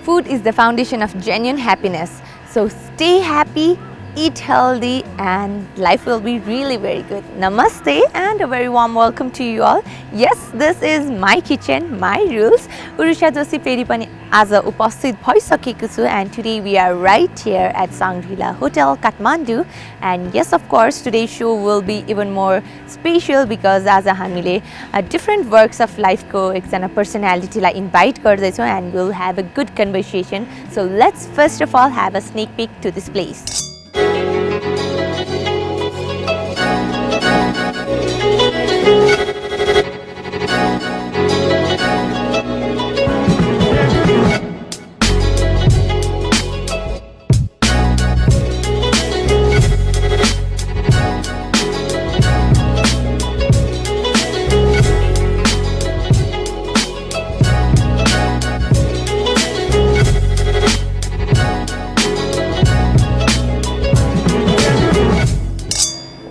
Food is the foundation of genuine happiness. So stay happy, eat healthy, and life will be really very good. Namaste and a very warm welcome to you all. Yes, this is my kitchen, my rules. Urusha Joshi Peri pani aja upasthit bhaisakeko chu, and today we are right here at Shangri-La Hotel, Kathmandu. And yes, of course, today's show will be even more special because aja हामीले different works of life ko एकजना personality लाई invite गर्दैछौँ and we'll have a good conversation. So let's first of all have a sneak peek to this place.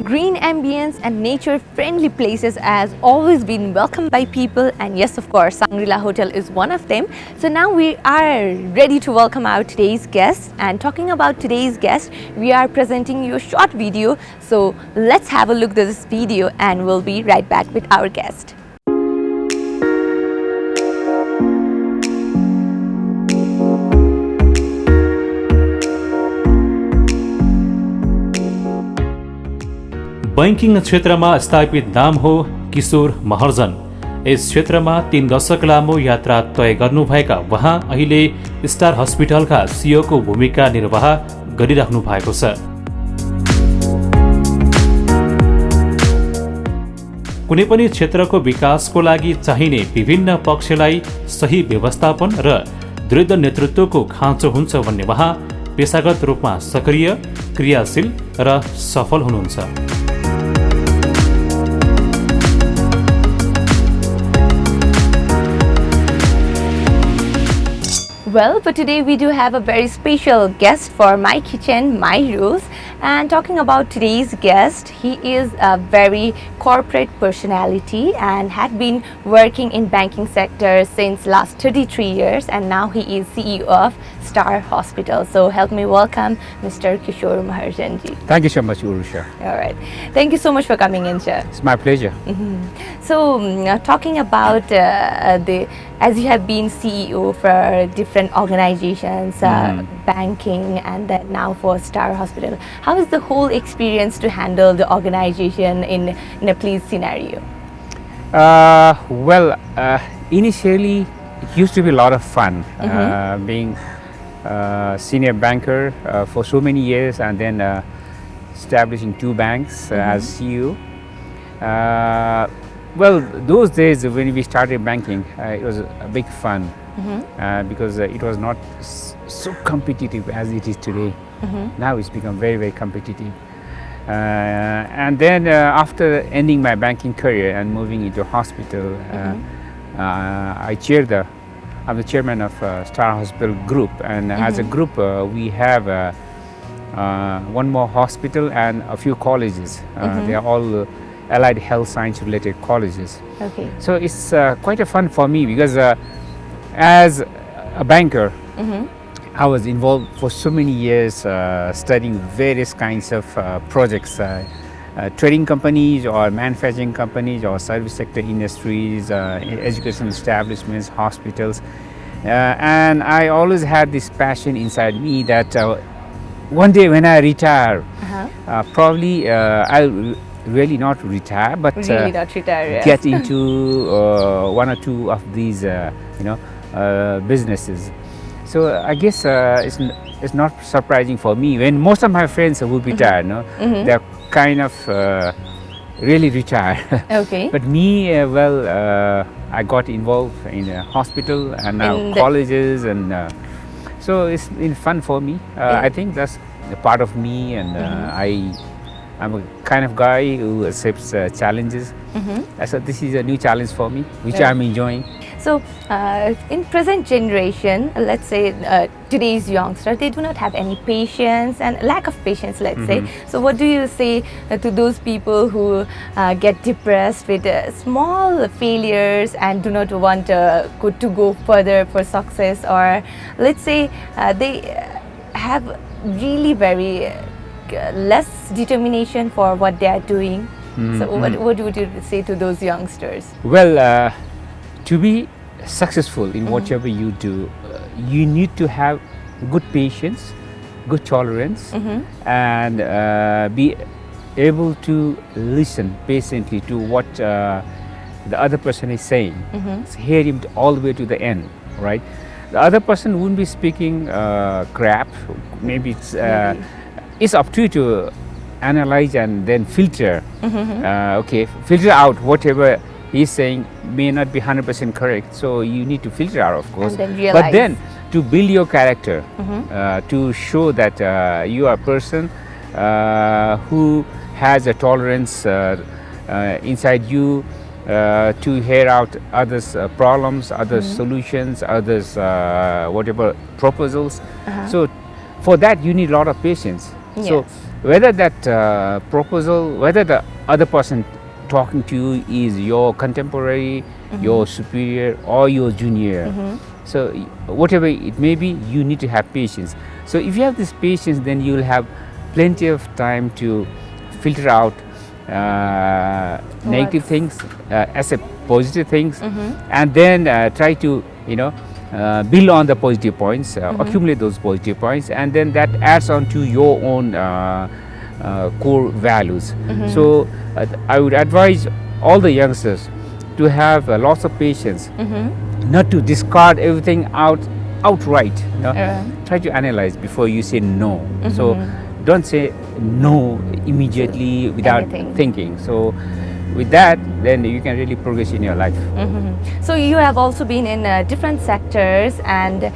Green ambience and nature-friendly places has always been welcomed by people, and yes, of course, Shangri-La Hotel is one of them. So now we are ready to welcome our today's guest, and talking about today's guest, we are presenting you a short video. So let's have a look at this video and we'll be right back with our guest. Banking क्षेत्रमा स्थापित नाम हो किशोर Maharjan. Yes क्षेत्रमा 3 दशक लामो यात्रा तय गर्नुभएका उहाँ अहिले स्टार हस्पिटलका सिइओको भूमिका निर्वाह गरिराख्नु भएको छ। कुनै पनि क्षेत्रको विकासको लागि चाहिने विभिन्न पक्षलाई सही व्यवस्थापन र दृढ नेतृत्वको खाँचो हुन्छ भन्ने उहाँ पेशागत रूपमा सक्रिय, क्रियाशील र सफल हुनुहुन्छ। Well, but today we do have a very special guest for My Kitchen, My Rules. And talking about today's guest, he is a very corporate personality and had been working in banking sector since last 33 years, and now he is CEO of Star Hospital. So help me welcome Mr. Kishor Maharjan ji. Thank you so much, Urusha. All right. Thank you so much for coming in, sir. It's my pleasure. So, talking about as you have been CEO for different organizations, banking, and then now for Star Hospital, how is the whole experience to handle the organization in a police scenario? Initially it used to be a lot of fun being senior banker for so many years, and then establishing 2 banks as CEO. Well, those days when we started banking, it was a big fun because it was not so competitive as it is today. Now it's become very, very competitive. And then after ending my banking career and moving into hospital, I'm the chairman of Star Hospital Group, and as a group we have one more hospital and a few colleges. They are all allied health science related colleges. Okay. So it's quite a fun for me because as a banker, I was involved for so many years studying various kinds of projects, trading companies or manufacturing companies or service sector industries, education establishments, hospitals. And I always had this passion inside me that one day when I retire, probably I'll really not retire, but Really not retire, yes. get into 1 or 2 of these, businesses. So I guess it's not surprising for me when most of my friends who retired, they're kind of really retired. Okay. But me, I got involved in a hospital and now colleges, and so it's been fun for me. I think that's a part of me, and I'm a kind of guy who accepts challenges. So this is a new challenge for me, which I'm enjoying. So in present generation, let's say today's youngster, they do not have any patience and lack of patience, let's say. So what do you say to those people who get depressed with small failures and do not want to go further for success, or let's say they have really very less determination for what they are doing? So what would you say to those youngsters? Well, to be successful in whatever you do, you need to have good patience, good tolerance, and be able to listen patiently to what the other person is saying. So hear him all the way to the end, right? The other person wouldn't be speaking crap. Maybe it's up to you to analyze and then filter. Filter out whatever he's saying may not be 100% correct. So you need to filter out, of course. And then realize. But then to build your character, to show that you are a person who has a tolerance inside you, to hear out others' problems, others' solutions, others' whatever proposals. So for that you need a lot of patience. So whether that proposal, whether the other person talking to you is your contemporary, your superior, or your junior, so whatever it may be, you need to have patience. So if you have this patience, then you will have plenty of time to filter out negative things as a positive things, and then try to build on the positive points, accumulate those positive points, and then that adds on to your own core values. So I would advise all the youngsters to have lots of patience, not to discard everything outright. Try to analyze before you say no. So don't say no immediately without thinking. So with that, then you can really progress in your life. So you have also been in different sectors, and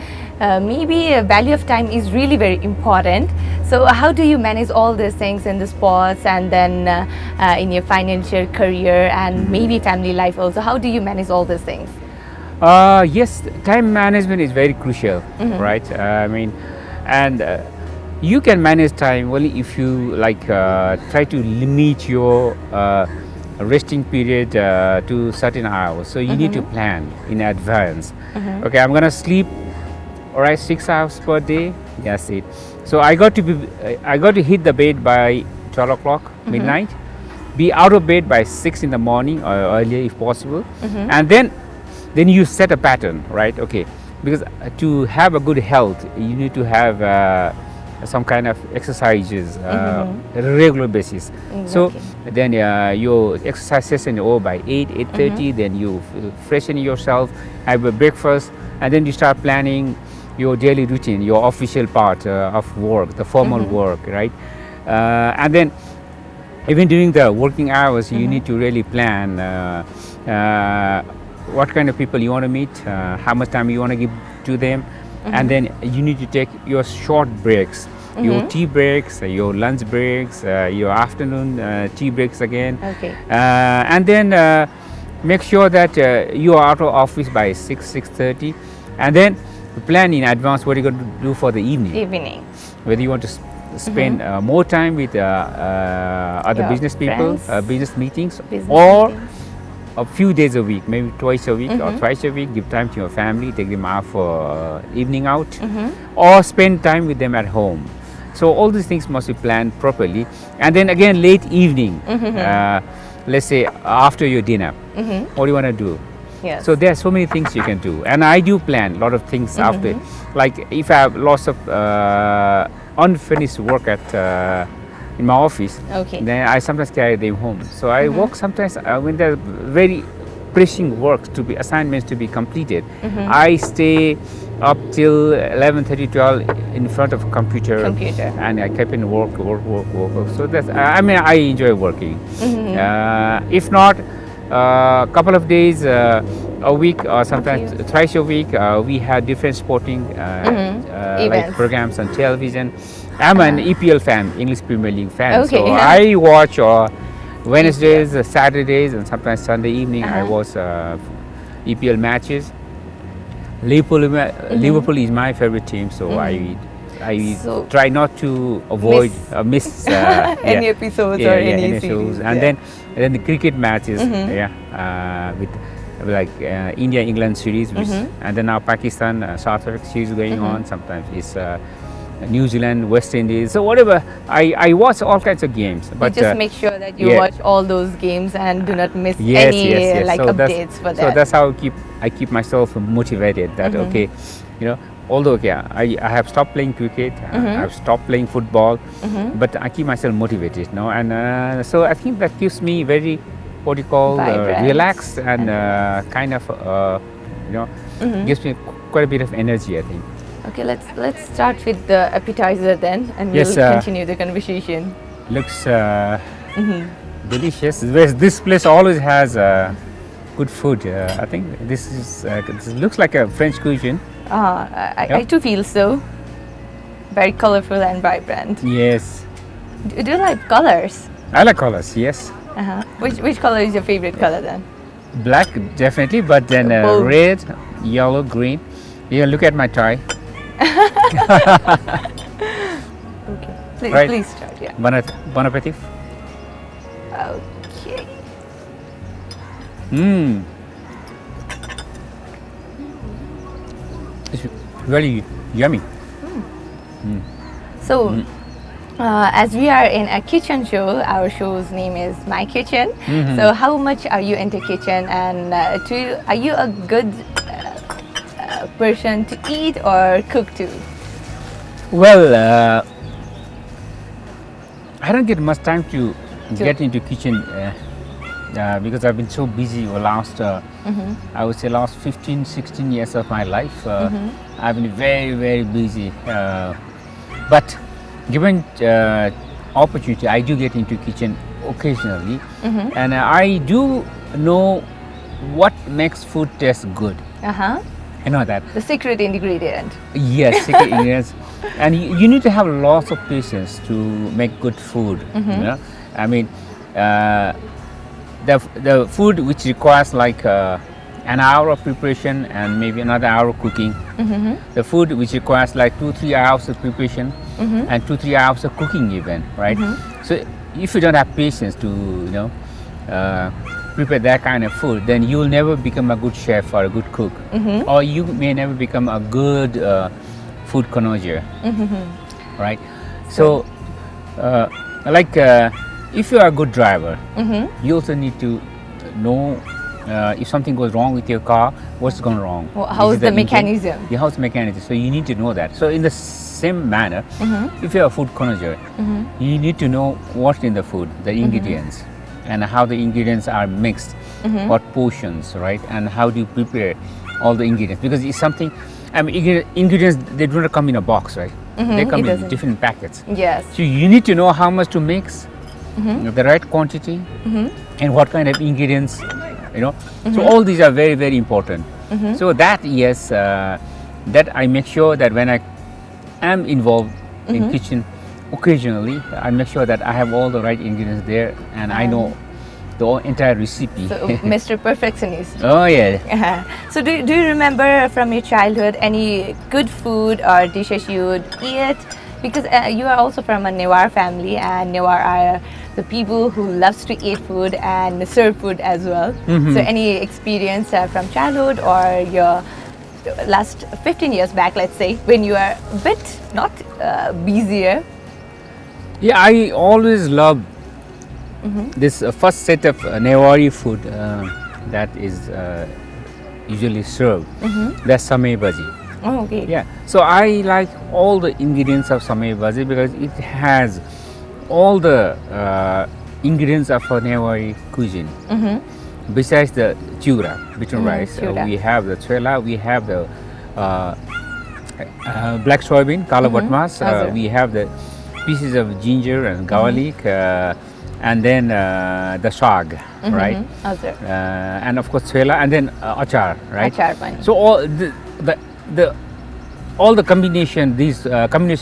maybe value of time is really very important. So how do you manage all these things in the sports, and then in your financial career, and maybe family life also? How do you manage all these things? Yes, time management is very crucial, right? And you can manage time only if you try to limit your resting period to certain hours. So you need to plan in advance. Okay, I'm gonna sleep, all right, 6 hours per day. That's it. So I got to hit the bed by 12 o'clock midnight. Be out of bed by 6 in the morning or earlier if possible, and then you set a pattern, right? Okay, because to have a good health, you need to have some kind of exercises on a regular basis. So then your exercise session is over by 8:30. Then you freshen yourself, have a breakfast, and then you start planning your daily routine, your official part of work, the formal work, right? And then even during the working hours, you need to really plan what kind of people you want to meet, how much time you want to give to them, and then you need to take your short breaks, your tea breaks, your lunch breaks, your afternoon tea breaks again. Okay. And then make sure that you are out of office by 6:30, and then plan in advance what you're going to do for the evening. Whether you want to spend more time with other Your business people, friends, business meetings, business or meetings. a few days a week, maybe twice a week or thrice a week. Give time to your family, take them out for evening out, or spend time with them at home. So all these things must be planned properly. And then again, late evening, let's say after your dinner, what do you want to do? Yes. So there are so many things you can do, and I do plan a lot of things after. Like if I have lots of unfinished work at in my office, then I sometimes carry them home. So I work sometimes when there are very pressing work to be assignments to be completed. I stay up till 11:30, 12 in front of a computer, and I keep in work. So that's I enjoy working. If not, a couple of days a week or sometimes thrice a week, we have different sporting like programs on television. I'm an EPL fan, English Premier League fan. So I watch Wednesdays, Saturdays, and sometimes Sunday evening. I watch EPL matches. Liverpool is my favorite team, so I So- try not to avoid miss Any episodes or any shows. series, And yeah. then the cricket matches, with like India England series, and then now Pakistan South Africa series going on. Sometimes it's New Zealand West Indies. So whatever, I watch all kinds of games. But you just make sure that you yeah. watch all those games and do not miss yes, any yes. like So updates for that. So that's how I keep myself motivated. That okay, although I have stopped playing cricket, I've stopped playing football, but I keep myself motivated. And so I think that keeps me very, what do you call, Vibrant. relaxed and kind of gives me quite a bit of energy, I think. Okay, let's start with the appetizer then, and Yes, we'll continue the conversation. Looks delicious. This place always has good food. I think this looks like a French cuisine. I too feel so. Very colorful and vibrant. Yes, Do you like colors? I like colors. Yes, Which color is your favorite color then? black definitely, but then Both. red, yellow, green. Yeah, look at my tie. Okay. Please, Right. please start. Yeah. Bon appetit. Okay. It's very yummy. So, as we are in a kitchen show, our show's name is My Kitchen. So, how much are you into kitchen, and are you a good person to eat or cook too? Well, I don't get much time to get into kitchen because I've been so busy over last, I would say last 15, 16 years of my life. I've been very, very busy. But given opportunity, I do get into kitchen occasionally. And I do know what makes food taste good. I know that. The secret ingredient. Yes, secret ingredients. And you need to have lots of patience to make good food. I mean, the food which requires like an hour of preparation and maybe another hour of cooking. The food which requires like 2-3 hours of preparation and 2-3 hours of cooking even, right? So if you don't have patience to prepare that kind of food, then you will never become a good chef or a good cook, or you may never become a good food connoisseur, right? So if you are a good driver, you also need to know if something goes wrong with your car, what's gone wrong. Well, how is the engine? mechanism? Yeah, how's the mechanism? So you need to know that. So in the same manner, if you're a food connoisseur, you need to know what's in the food, the ingredients, and how the ingredients are mixed, what portions, right? And how do you prepare all the ingredients? Because it's something, I mean, ingredients, they do not come in a box, right? They come it in doesn't. different packets. Yes. So you need to know how much to mix, the right quantity, and what kind of ingredients, So all these are very, very important. So that, yes, that I make sure that when I am involved in kitchen, occasionally, I make sure that I have all the right ingredients there and I know the entire recipe. So, Mr. Perfectionist. Oh yeah. So do you remember from your childhood any good food or dishes you would eat? Because you are also from a Newar family, and Newar are the people who loves to eat food and serve food as well. So any experience from childhood or your last 15 years back, let's say, when you are a bit not busier? Yeah, I always love this first set of Newari food that is usually served. That's samay bhaji. Oh, okay. Yeah, so I like all the ingredients of samay bhaji because it has all the ingredients of a Newari cuisine. Besides the chura, bitter rice, chura. we have the chela, we have the black soybean, kala batmas, Azar. we have the pieces of ginger and garlic, and then the shag, right? Azar. And of course chela, and then achar, right? Achar pani. So all the combination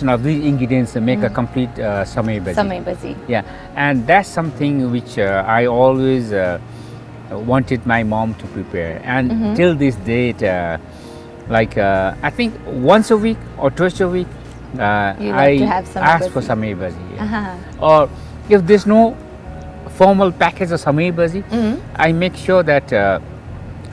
of these ingredients make a complete samay bhaji. Samay bhaji. Yeah, and that's something which I always wanted my mom to prepare, and till this date, Like I think once a week or twice a week, You I love to have samay ask for bhaji. samay bhaji. Yeah. Uh-huh. Or if there's no formal package of samay bhaji, I make sure that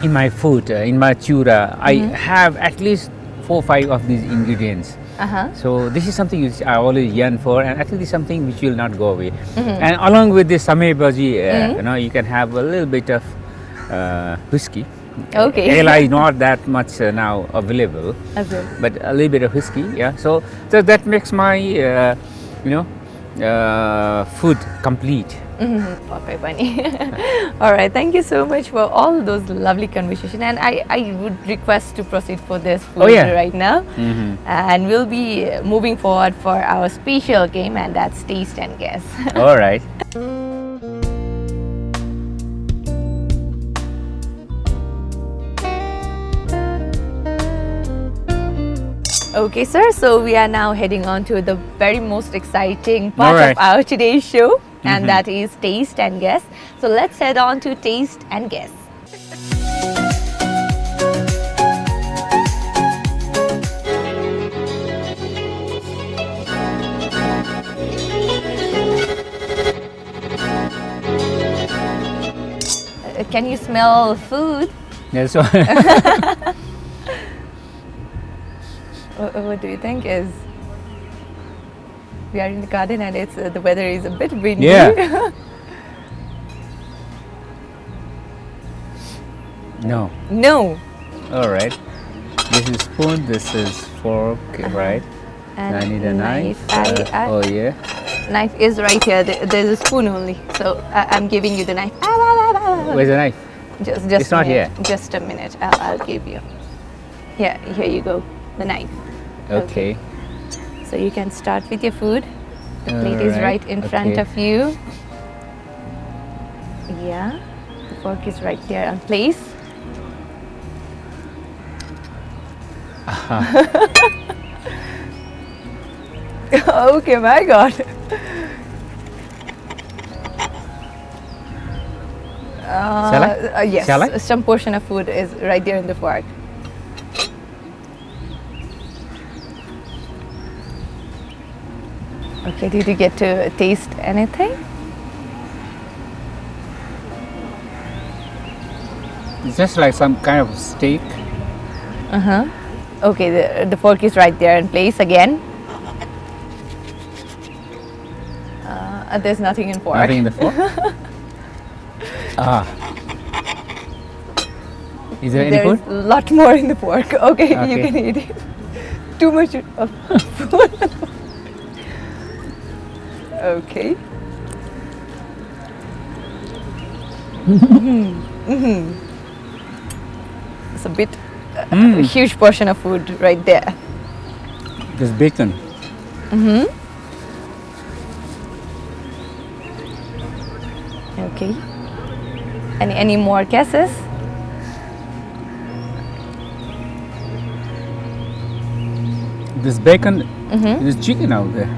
in my food, in my chura, I have at least 4 or 5 of these ingredients. Uh-huh. So this is something which I always yearn for, and I think this is something which will not go away. And along with this samay bhaji, you know, you can have a little bit of whiskey. Okay. Ale is not that much now available, Okay. but a little bit of whiskey, yeah. So that makes my food complete. Perfect, Bunny. All right, thank you so much for all those lovely conversation, and I would request to proceed for this food Oh, yeah. right now, and we'll be moving forward for our special game, and that's taste and guess. All right. Okay, sir. So we are now heading on to the very most exciting part Alright. of our today's show, and that is taste and guess. So let's head on to taste and guess. Can you smell food? Yeah, so What do you think is? We are in the garden and it's the weather is a bit windy. Yeah. no. No. All right. This is spoon. This is fork. Right. And I need a knife. Oh yeah. Knife is right here. There's a spoon only. So I'm giving you the knife. Where's the knife? Just It's a not minute. here. Just a minute. I'll give you. Here you go. The knife. Okay. So you can start with your food. The plate is Alright, right in front okay. of you. Yeah. The fork is right there on place. Okay, my God. Shall I? Yes. Shall I? Some portion of food is right there in the fork. Okay, did you get to taste anything? It's just like some kind of steak. Okay, the fork is right there in place again. There's nothing in fork. Nothing in the fork. Is there any There's food? a lot more in the fork. Okay, you Okay. can eat it. Too much of food. Okay. It's a bit, a huge portion of food right there. There's bacon. Okay. Any more guesses? There's bacon. There's chicken out there.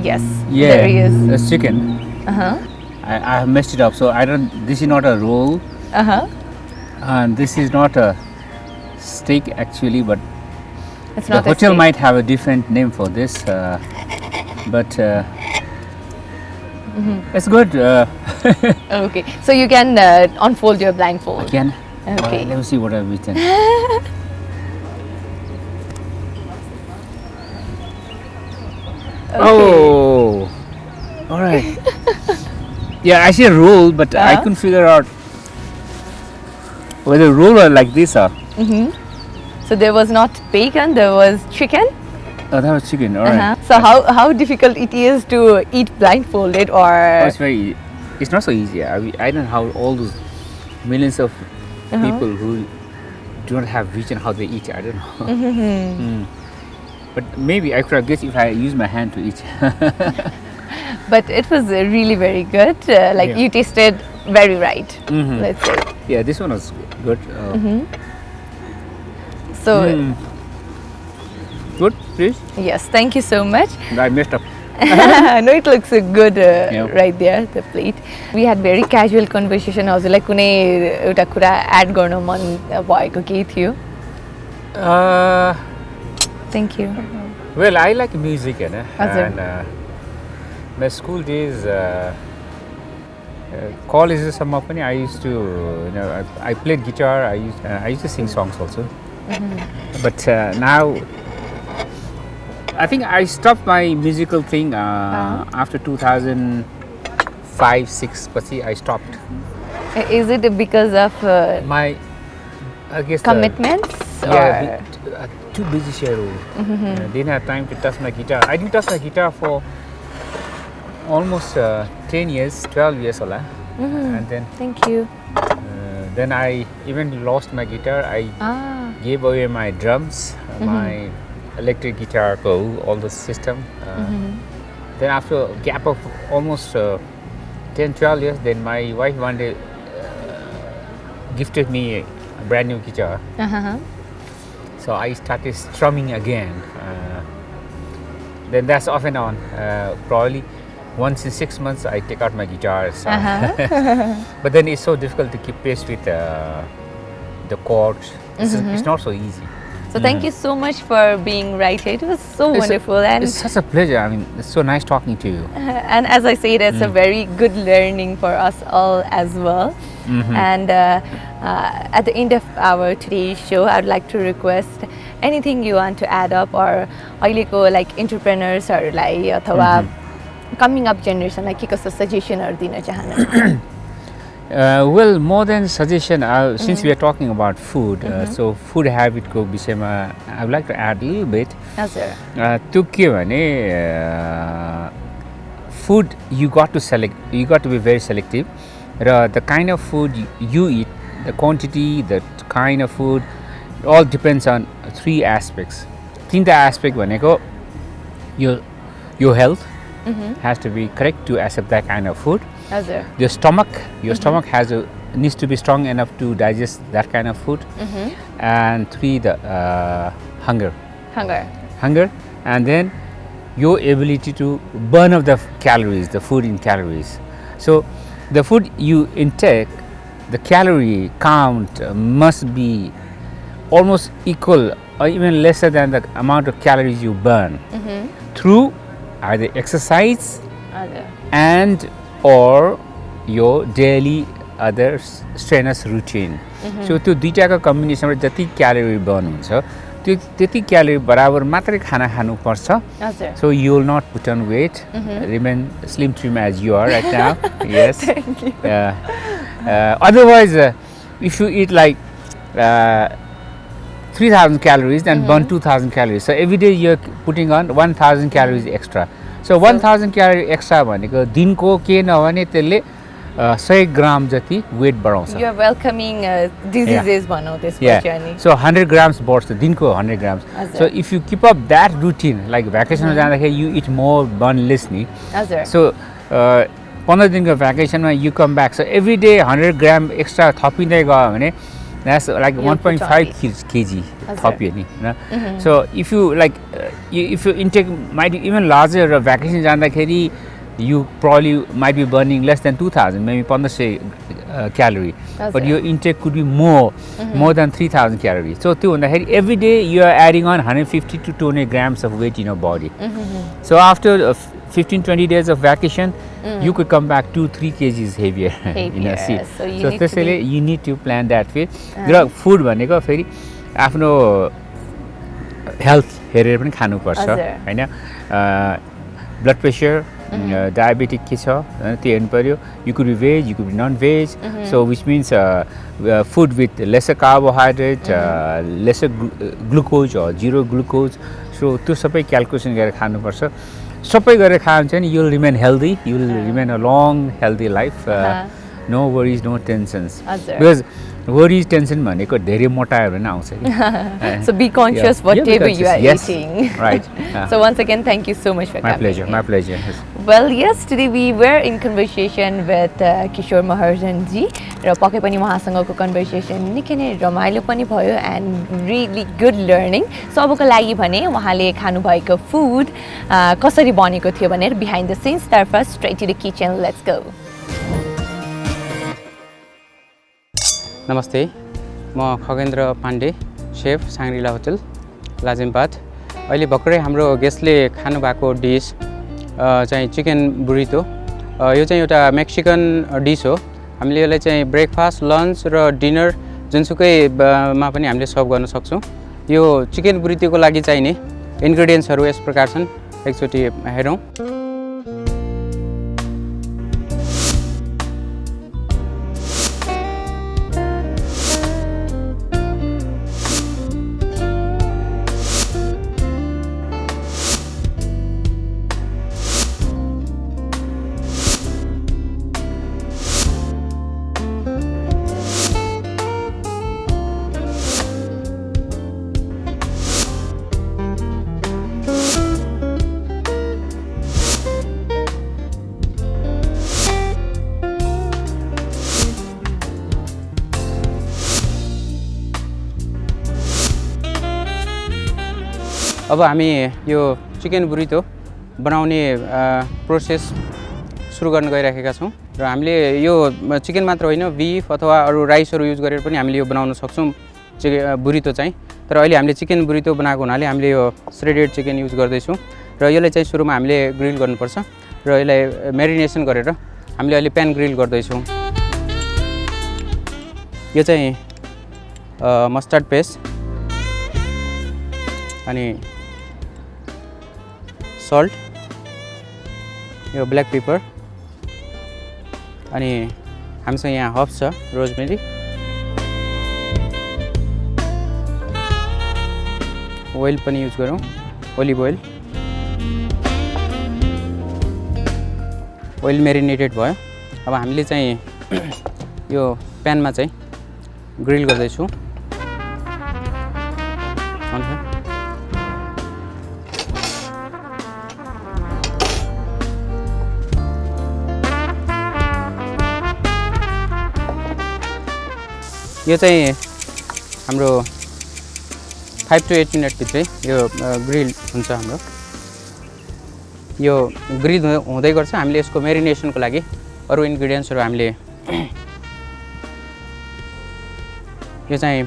Yes. Yeah. There is. There's chicken. I have messed it up. So I don't. This is not a roll, and this is not a steak actually, but It's the not a hotel steak. might have a different name for this. But it's good. Okay. So you can unfold your blindfold. Again. Okay. Let me see what I've eaten. Oh. All right. Yeah, I see a roll, but I couldn't figure out whether roll or like this or. So there was not bacon, there was chicken. Oh, that was chicken. All right. So how difficult it is to eat blindfolded or Oh, it's very. It's not so easy. I don't know how all those millions of people who do not have vision how they eat. I don't know. But maybe I could have guessed if I use my hand to eat. but it was really very good. Like Yeah. you tasted very right. Let's say. Yeah, this one was good. So Good, please. yes, thank you so much. I messed up. No, it looks good Yeah. right there, the plate. We had very casual conversation. हजुरलाई कुनै एउटा कुरा add गर्न मन भएको केही थियो? Uh, Thank you. well, I like music, Hazur. and my school days, collegesसम्म पनि I used to, I played guitar. I used to sing songs also. But now, I think I stopped my musical thing after 2005-06. पछि I stopped. Is it because of My, I guess commitments? yeah, too busy schedule. Didn't have time to touch my guitar. I didn't touch my guitar for almost 10 years, 12 years ola. And then Thank you. then I even lost my guitar. I gave away my drums, my electric guitar, all the system. Then after a gap of almost 10-12 years, then my wife one day gifted me a brand new guitar. So I started strumming again. Then that's off and on. Probably once in 6 months I take out my guitar. So but then it's so difficult to keep pace with the chords. It's not so easy. So thank you so much for being right here. It was so wonderful, and It's such a pleasure. I mean, it's so nice talking to you. and as I said, it's a very good learning for us all as well. And at the end of our today's show, I would like to request anything you want to add up, or अहिलेको like entrepreneurs हरूलाई अथवा coming up generation like के कस्तो सजेसनहरु दिन चाहनुहुन्छ? Well, more than suggestion, since we are talking about food, so food habit को विषयमा I would like to add a little bit. हजुर. त्यो के भने food you got to be very selective. The kind of food you eat, the quantity, the kind of food, it all depends on 3 aspects. तीनटा aspect भनेको your health has to be correct to accept that kind of food. हजुर. Your stomach needs to be strong enough to digest that kind of food. And 3, the hunger, and then your ability to burn up the calories, the food in calories. So the food you intake, the calorie count must be almost equal or even lesser than the amount of calories you burn through either exercise and or your daily other strenuous routine. So त्यो दुईटाको कम्बिनेसनबाट जति calorie burn हुन्छ त्यो त्यति calorie बराबर मात्रै खाना खानुपर्छ. So you will not put on weight, remain slim trim as you are right now. Yes. Thank you. Otherwise, if you eat like 3,000 calories, then burn 2,000 calories. So every day you're putting on 1,000 calories extra. So 1,000 calorie extra भनेको दिनको के नभने त्यसले 100 ग्राम जति weight बढाउँछ. You are welcoming diseases भनौँ त्यसपछि अनि. So 100 grams बढ्छ दिनको 100 grams. So if you keep up that routine, like vacation मा जाँदाखेरि you eat more, burn less नि. हजुर. So 15 दिनको vacation मा you come back. So every day 100 gram extra थपिँदै गयो भने that's like 1.5 kg थपियो नि हैन. So if you like if your intake might be even larger, vacation जाँदाखेरि you probably might be burning less than 2,000, maybe 1500 calorie, but your intake could be more than 3,000 calories. So every day you are adding on 150 to 200 grams of weight in your body. So after 15-20 days of vacation, you could come back 2-3 kgs heavier in a seat. So you need to plan that way. Food भनेको फेरि आफ्नो health हेरेर पनि खानुपर्छ हैन. Blood pressure, diabetic के छ त्यो हेर्नु पर्यो. You could be veg, you could be non-veg. So which means food with lesser carbohydrate, lesser glucose or zero glucose. So त्यो सबै क्याल्कुलेसन गरेर खानुपर्छ. सबै गरेर खायो भने चाहिँ you will remain healthy, you will remain a long healthy life. No worries, no tensions. Because worries, tension भनेको धेरै मोटायो भने आउँछ नि. So be conscious whatever you are eating. Right. So once again, thank you so much for coming. My pleasure. Well, yes, today we were in conversation with Kishor Maharjan ji. र पक्कै पनि उहाँसँगको conversation निकै नै रमाइलो पनि भयो and really good learning. So अबको लागि भने उहाँले खानुभएको food कसरी बनेको थियो भनेर behind the scenes तर्फ straight to the kitchen. Let's go. नमस्ते, म Khagendra Pandey chef Shangri La hotel Lazimpat. अहिले भर्खरै हाम्रो गेस्टले खानु भएको डिस चाहिँ चिकन बुरितो। यो चाहिँ एउटा मेक्सिकन डिस हो। हामीले यसलाई चाहिँ ब्रेकफास्ट, लन्च र डिनर जुनसुकैमा पनि हामीले सर्भ गर्न सक्छौँ। यो चिकन बुरितोको लागि चाहिने इन्ग्रेडियन्ट्सहरू यस प्रकार छन्, एकचोटि हेरौँ। अब हामी यो चिकन बुरितो बनाउने प्रोसेस सुरु गर्न गइराखेका छौँ र हामीले यो चिकन मात्र होइन, बिफ अथवा अरू राइसहरू युज गरेर पनि हामीले यो बनाउन सक्छौँ बुरितो चाहिँ। तर अहिले हामीले चिकन बुरितो बनाएको हुनाले हामीले यो श्रेडेड चिकन युज गर्दैछौँ र यसलाई चाहिँ सुरुमा हामीले ग्रिल गर्नुपर्छ र यसलाई म्यारिनेसन गरेर हामीले अहिले प्यान ग्रिल गर्दैछौँ। यो चाहिँ मस्टर्ड पेस्ट अनि सल्ट, यो ब्ल्याक पेपर अनि हामीसँग यहाँ हर्ब्स छ, रोजमेरी, ओइल पनि युज गरौँ, ओलिभ ओइल। ओइल मेरिनेटेड भयो। अब हामीले चाहिँ यो प्यानमा चाहिँ ग्रिल गर्दैछौँ। यो चाहिँ हाम्रो 5 to 8 मिनट भित्रै यो ग्रिल हुन्छ हाम्रो। यो ग्रिल हुँदै गर्छ। हामीले यसको मेरिनेसनको लागि अरू इन्ग्रेडियन्ट्सहरू हामीले यो चाहिँ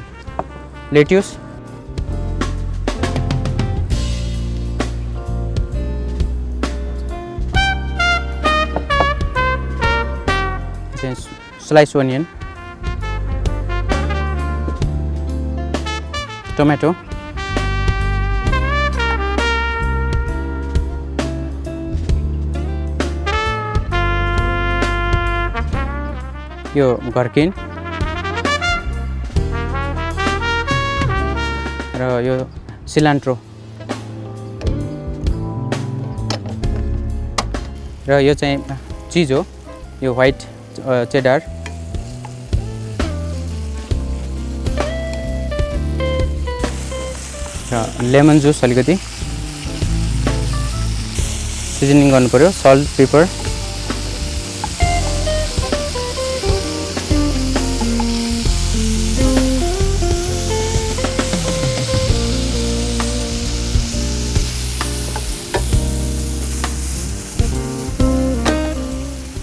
लेट्युस, स्लाइस ओनियन, टोमेटो, यो घर्किन र यो सिलान्ट्रो र यो चाहिँ चिज हो, यो व्हाइट चेडार, र लेमन जुस अलिकति सिजनिङ गर्नु पर्यो, सल्ट, पेपर,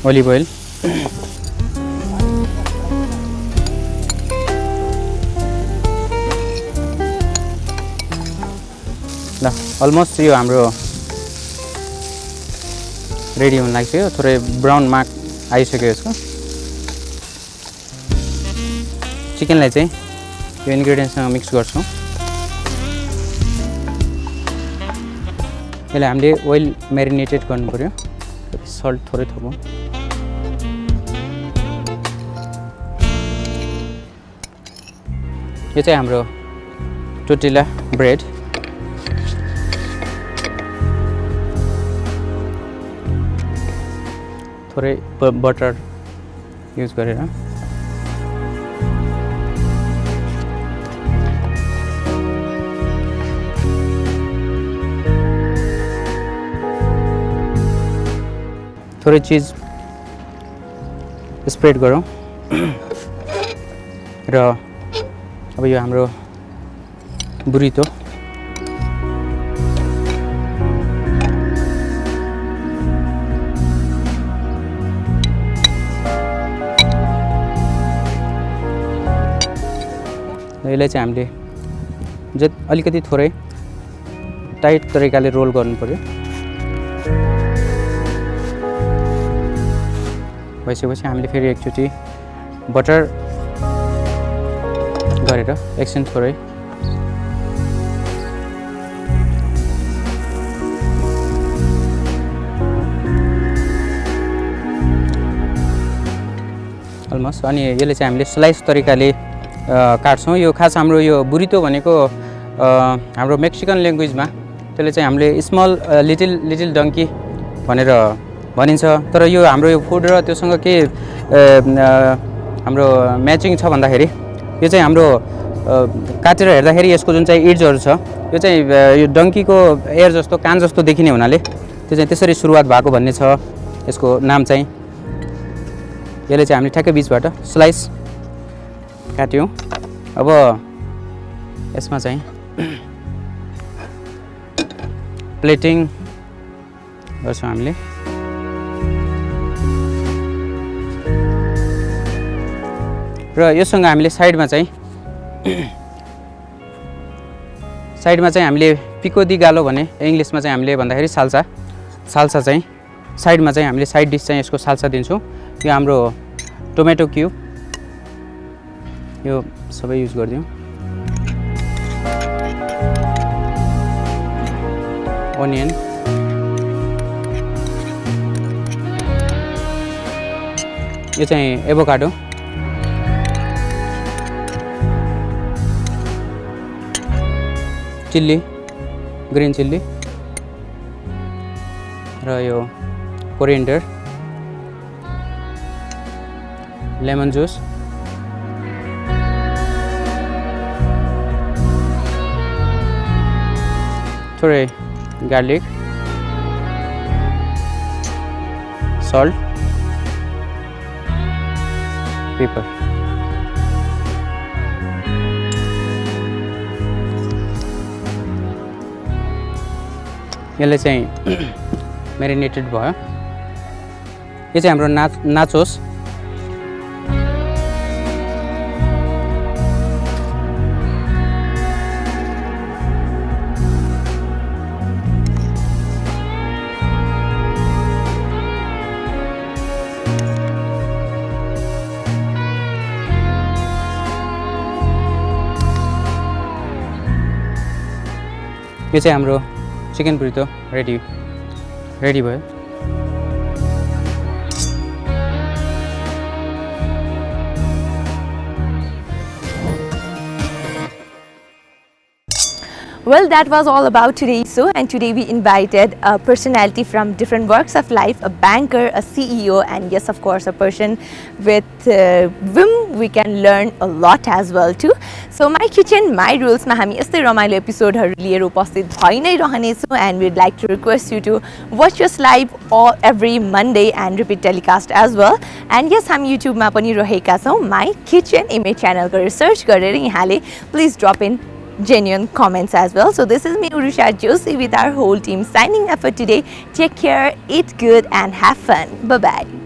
ओलिभ ओइल, ल अलमोस्ट यो हाम्रो रेडी हुन लागिसक्यो। थोरै ब्राउन मार्क आइसक्यो यसको। चिकनलाई चाहिँ यो इन्ग्रेडियन्ट्ससँग मिक्स गर्छौँ। यसलाई हामीले ओइल म्यारिनेटेड गर्नु पर्यो। सल्ट थोरै थपौँ। यो चाहिँ हाम्रो टोर्टिला ब्रेड। थोरै बटर युज गरेर थोरै चिज स्प्रेड गरौँ र अब यो हाम्रो बुरितो यसलाई चाहिँ हामीले अलिकति थोरै टाइट तरिकाले रोल गर्नु पर्यो। भइसकेपछि हामीले फेरि एकचोटि बटर गरेर एकछिन थोरै अलमोस्ट अनि यसले चाहिँ हामीले स्लाइस तरिकाले काट्छौँ। यो खास हाम्रो यो बुरितो भनेको हाम्रो मेक्सिकन ल्याङ्ग्वेजमा त्यसले चाहिँ हामीले स्मल लिटिल डङ्की भनेर भनिन्छ। तर यो हाम्रो यो फुड र त्योसँग के हाम्रो म्याचिङ छ भन्दाखेरि यो चाहिँ हाम्रो काटेर हेर्दाखेरि यसको जुन चाहिँ इड्सहरू छ यो चाहिँ यो डङ्कीको एयर जस्तो कान जस्तो देखिने हुनाले त्यो चाहिँ त्यसरी सुरुवात भएको भन्ने छ यसको नाम चाहिँ। यसले चाहिँ हामीले ठ्याक्कै बिचबाट स्लाइस काट्यौँ। अब यसमा चाहिँ प्लेटिङ गर्छौँ हामीले। र योसँग हामीले साइडमा चाहिँ हामीले पिको दी गालो भने इङ्ग्लिसमा चाहिँ हामीले भन्दाखेरि साल्सा चाहिँ साइडमा चाहिँ हामीले साइड डिस चाहिँ यसको साल्सा दिन्छौँ। यो हाम्रो टोमेटो क्युब यो सबै युज गरिदिउँ। ओनियन यो चाहिँ एभोकाडो चिल्ली ग्रीन चिल्ली र यो कोरिएन्डर लेमन जुस थोरै गार्लिक सल्ट पेपर यसले चाहिँ म्यारिनेटेड भयो। यो चाहिँ हाम्रो नाचोस यो चाहिँ हाम्रो चिकन बुरितो रेडी भयो। Well, that was all about today's show, and today we invited a personality from different walks of life, a banker, a CEO, and yes, of course, a person with whom we can learn a lot as well too. So my kitchen, my rules ma hami yastै रमाइलो एपिसोडहरु लिएर उपस्थित भइ नै रहनेछौँ, and we'd like to request you to watch us live all every Monday and repeat telecast as well. And yes, हामी YouTube मा पनि रहेका छौँ, my kitchen image channel को research गरेर यहाँले please drop in genuine comments as well. So this is me, Urusha Josie, with our whole team signing off for today. Take care, eat good and have fun. Bye bye.